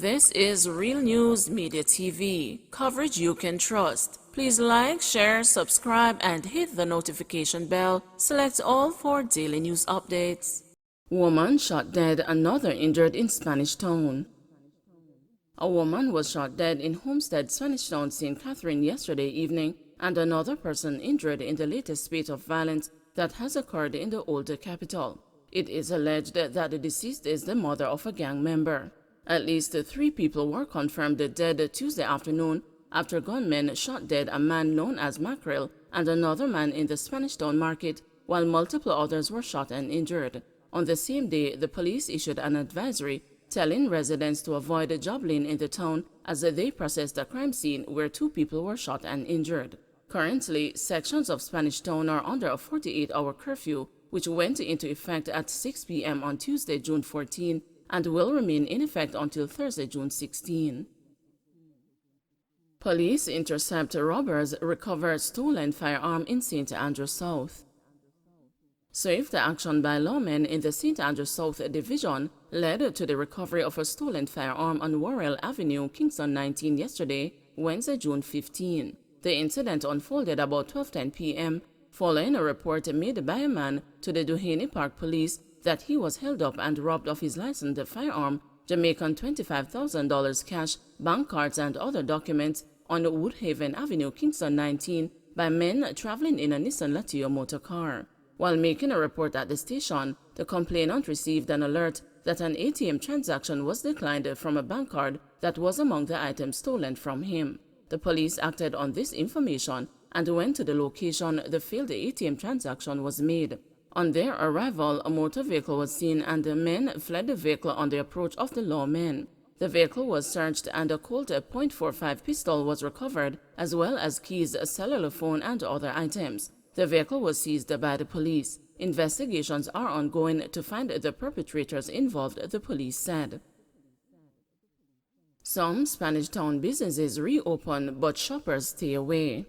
This is Real News Media TV, coverage you can trust. Please like, share, subscribe, and hit the notification bell. Select all for daily news updates. Woman shot dead, another injured in Spanish Town. A woman was shot dead in Homestead, Spanish Town, St. Catherine yesterday evening, and another person injured in the latest spate of violence that has occurred in the older capital. It is alleged that the deceased is the mother of a gang member. At least 3 people were confirmed dead Tuesday afternoon after gunmen shot dead a man known as Mackerel and another man in the Spanish Town market, while multiple others were shot and injured. On the same day, the police issued an advisory telling residents to avoid jobbling in the town as they processed a crime scene where 2 people were shot and injured. Currently, sections of Spanish Town are under a 48-hour curfew, which went into effect at 6 p.m. on Tuesday, June 14, and will remain in effect until Thursday, June 16. Police intercept robbers, recover stolen firearm in St. Andrew South. Swift action by lawmen in the St. Andrew South Division led to the recovery of a stolen firearm on Worrell Avenue, Kingston 19 yesterday, Wednesday, June 15. The incident unfolded about 12:10 p.m. following a report made by a man to the Duhaney Park Police that he was held up and robbed of his licensed firearm, Jamaican $25,000 cash, bank cards, and other documents on Woodhaven Avenue, Kingston 19, by men traveling in a Nissan Latio motor car. While making a report at the station, the complainant received an alert that an ATM transaction was declined from a bank card that was among the items stolen from him. The police acted on this information and went to the location the failed ATM transaction was made. On their arrival, a motor vehicle was seen and the men fled the vehicle on the approach of the lawmen. The vehicle was searched and a Colt .45 pistol was recovered, as well as keys, a cellular phone, and other items. The vehicle was seized by the police. Investigations are ongoing to find the perpetrators involved, the police said. Some Spanish Town businesses reopen, but shoppers stay away.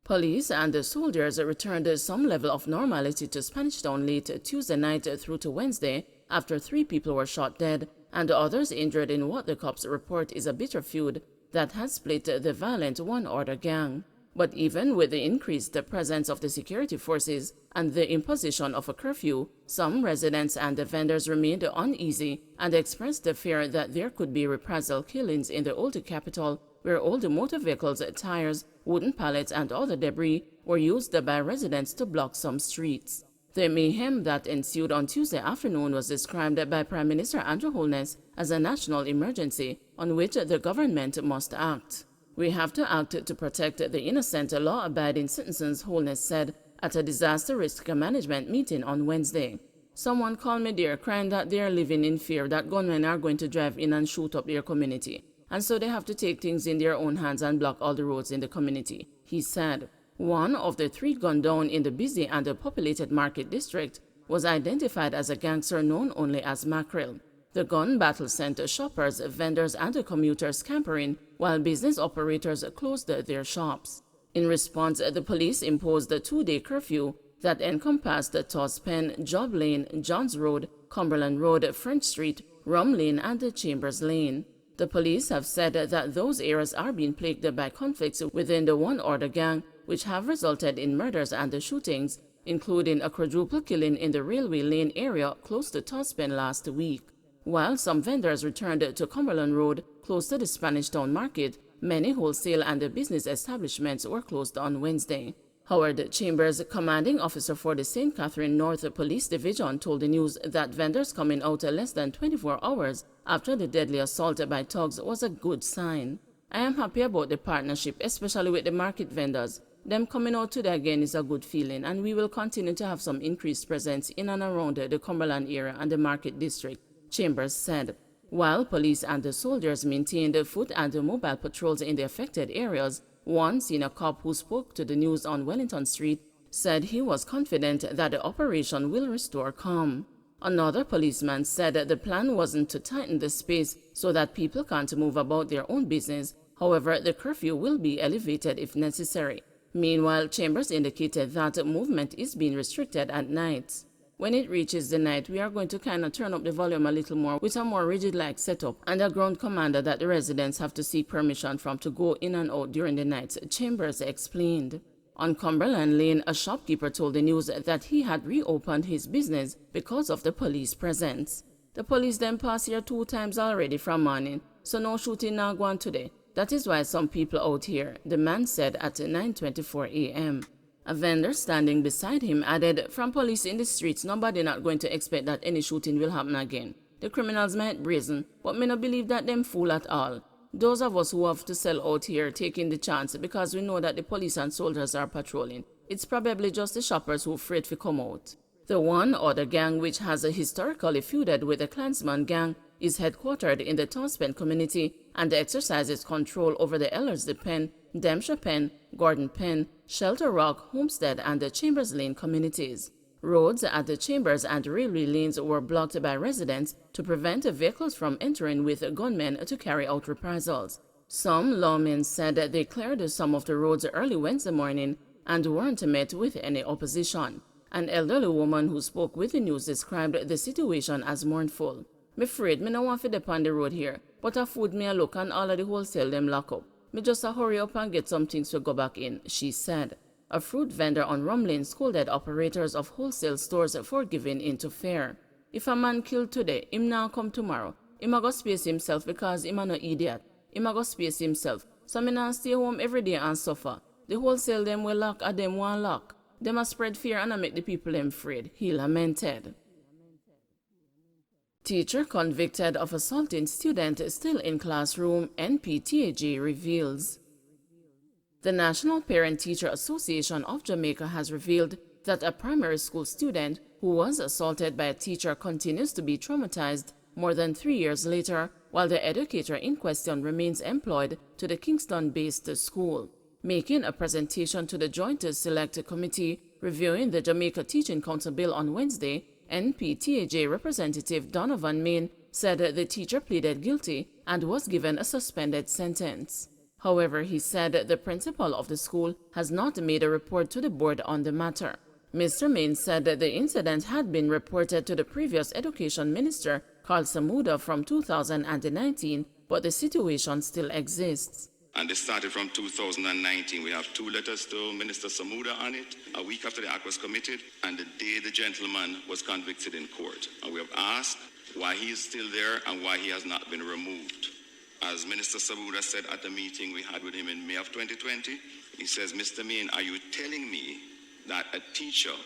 Police and the soldiers returned some level of normality to Spanish Town late Tuesday night through to Wednesday after 3 people were shot dead and others injured in what the cops report is a bitter feud that has split the violent one-order gang. But even with the increased presence of the security forces and the imposition of a curfew, some residents and the vendors remained uneasy and expressed the fear that there could be reprisal killings in the older capital, where old motor vehicles, tires, wooden pallets, and other debris were used by residents to block some streets. The mayhem that ensued on Tuesday afternoon was described by Prime Minister Andrew Holness as a national emergency on which the government must act. "We have to act to protect the innocent, law-abiding citizens," Holness said at a disaster risk management meeting on Wednesday. "Someone called me there crying that they are living in fear that gunmen are going to drive in and shoot up their community, and so they have to take things in their own hands and block all the roads in the community," he said. One of the 3 gunned down in the busy and populated market district was identified as a gangster known only as Mackerel. The gun battle sent shoppers, vendors, and commuters scampering, while business operators closed their shops. In response, the police imposed a 2-day curfew that encompassed Toss Pen, Job Lane, Johns Road, Cumberland Road, French Street, Rum Lane, and Chambers Lane. The police have said that those areas are being plagued by conflicts within the one-order gang, which have resulted in murders and shootings, including a quadruple killing in the Railway Lane area close to Toss Pen last week. While some vendors returned to Cumberland Road, close to the Spanish Town Market, many wholesale and business establishments were closed on Wednesday. Howard Chambers, commanding officer for the St. Catherine North Police Division, told the news that vendors coming out less than 24 hours after the deadly assault by thugs was a good sign. "I am happy about the partnership, especially with the market vendors. Them coming out today again is a good feeling, and we will continue to have some increased presence in and around the Cumberland area and the market district," Chambers said. While police and the soldiers maintained foot and mobile patrols in the affected areas, one senior cop who spoke to the news on Wellington Street said he was confident that the operation will restore calm. Another policeman said the plan wasn't to tighten the space so that people can't move about their own business. However, the curfew will be elevated if necessary. Meanwhile, Chambers indicated that movement is being restricted at night. When it reaches the night, we are going to kind of turn up the volume a little more with a more rigid-like setup and a ground commander that the residents have to seek permission from to go in and out during the night, Chambers explained. On Cumberland Lane, a shopkeeper told the news that he had reopened his business because of the police presence. The police then passed here 2 times already from morning, so no shooting now go on today. That is why some people out here, the man said at 9:24 a.m. A vendor standing beside him added, from police in the streets, nobody not going to expect that any shooting will happen again. The criminals might brazen, but me not believe that them fool at all. Those of us who have to sell out here taking the chance because we know that the police and soldiers are patrolling. It's probably just the shoppers who afraid to come out. The one other gang, which has historically feuded with the Klansman gang, is headquartered in the Townspen community and exercises control over the Ellerslie Pen, Dempsey Pen, Gordon Pen, Shelter Rock, Homestead, and the Chambers Lane communities. Roads at the Chambers and railway lanes were blocked by residents to prevent vehicles from entering with gunmen to carry out reprisals. Some lawmen said that they cleared some of the roads early Wednesday morning and weren't met with any opposition. An elderly woman who spoke with the news described the situation as mournful. "Me afraid me no want to dep on the road here, but a food me a look and all of the wholesale them lock up. Me just a hurry up and get some things to go back in," she said. A fruit vendor on Rumlin scolded operators of wholesale stores for giving into fare. "If a man killed today, him now come tomorrow. Him a go space himself because him a no idiot. Him a go space himself. So me now stay home every day and suffer. The wholesale them will lock and them one lock. Them a spread fear and a make the people them afraid," he lamented. Teacher convicted of assaulting student still in classroom, NPTAG reveals. The National Parent-Teacher Association of Jamaica has revealed that a primary school student who was assaulted by a teacher continues to be traumatized more than 3 years later, while the educator in question remains employed to the Kingston-based school. Making a presentation to the Joint Select Committee reviewing the Jamaica Teaching Council bill on Wednesday, NPTAJ Representative Donovan Main said the teacher pleaded guilty and was given a suspended sentence. However, he said the principal of the school has not made a report to the board on the matter. Mr. Main said that the incident had been reported to the previous education minister, Carl Samuda, from 2019, but the situation still exists. And this started from 2019. We have 2 letters to Minister Samuda on it, a week after the act was committed, and the day the gentleman was convicted in court. And we have asked why he is still there and why he has not been removed. As Minister Samuda said at the meeting we had with him in May of 2020, he says, "Mr. Main, are you telling me that a teacher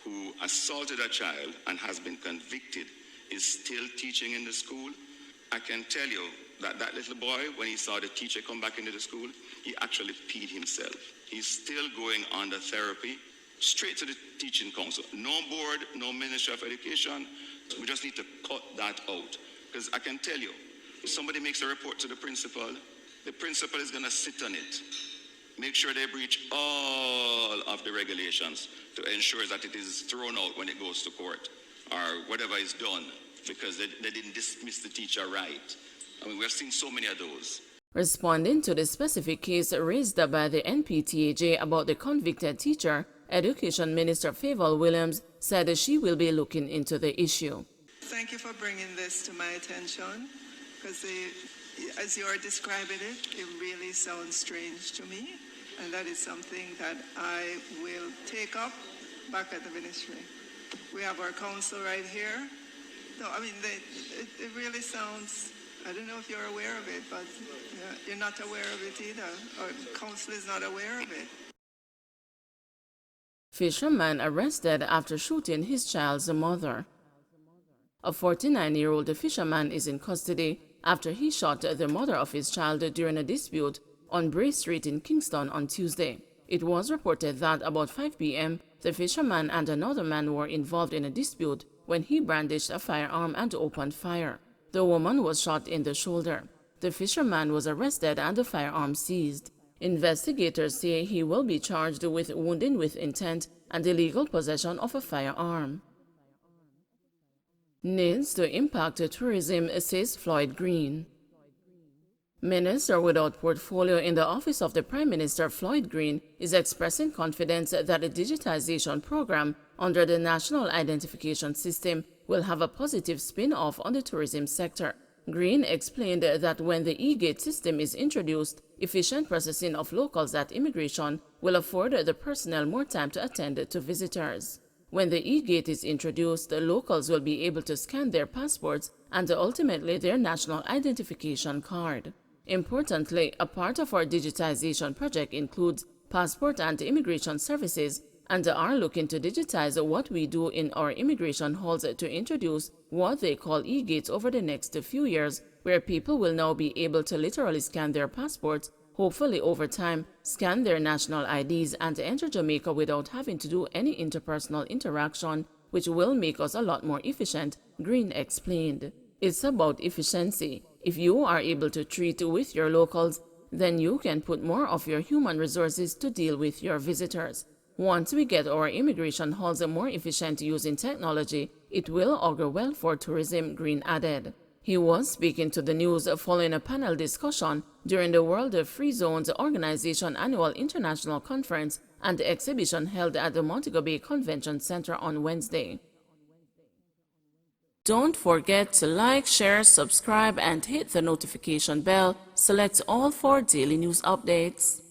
who assaulted a child and has been convicted is still teaching in the school?" I can tell you that that little boy, when he saw the teacher come back into the school, he actually peed himself. He's still going under therapy, straight to the teaching council. No board, no Ministry of Education. We just need to cut that out. Because I can tell you, if somebody makes a report to the principal is going to sit on it. Make sure they breach all of the regulations to ensure that it is thrown out when it goes to court or whatever is done, because they didn't dismiss the teacher right. I mean, we've seen so many of those. Responding to the specific case raised by the NPTAJ about the convicted teacher, Education Minister Favour Williams said she will be looking into the issue. Thank you for bringing this to my attention, because as you are describing it, it really sounds strange to me, and that is something that I will take up back at the ministry. We have our council right here. No, I mean, it really sounds, I don't know if you're aware of it, but you're not aware of it either, or the council is not aware of it. Fisherman arrested after shooting his child's mother. A 49-year-old fisherman is in custody after he shot the mother of his child during a dispute on Bray Street in Kingston on Tuesday. It was reported that about 5 p.m., the fisherman and another man were involved in a dispute when he brandished a firearm and opened fire. The woman was shot in the shoulder. The fisherman was arrested and the firearm seized. Investigators say he will be charged with wounding with intent and illegal possession of a firearm. Needs to impact tourism, says Floyd Green. Minister without portfolio in the office of the Prime Minister, Floyd Green, is expressing confidence that the digitization program under the National Identification System will have a positive spin-off on the tourism sector. Green explained that when the e-gate system is introduced, efficient processing of locals at immigration will afford the personnel more time to attend to visitors. When the e-gate is introduced, the locals will be able to scan their passports and ultimately their national identification card. Importantly, a part of our digitization project includes passport and immigration services, and are looking to digitize what we do in our immigration halls to introduce what they call e-gates over the next few years, where people will now be able to literally scan their passports, hopefully over time scan their national IDs and enter Jamaica without having to do any interpersonal interaction, which will make us a lot more efficient, Green explained. It's about efficiency. If you are able to treat with your locals, then you can put more of your human resources to deal with your visitors. Once we get our immigration halls more efficient using technology, it will augur well for tourism, Green added. He was speaking to the news following a panel discussion during the World Free Zones Organization Annual International Conference and exhibition held at the Montego Bay Convention Center on Wednesday. Don't forget to like, share, subscribe, and hit the notification bell. Select all for daily news updates.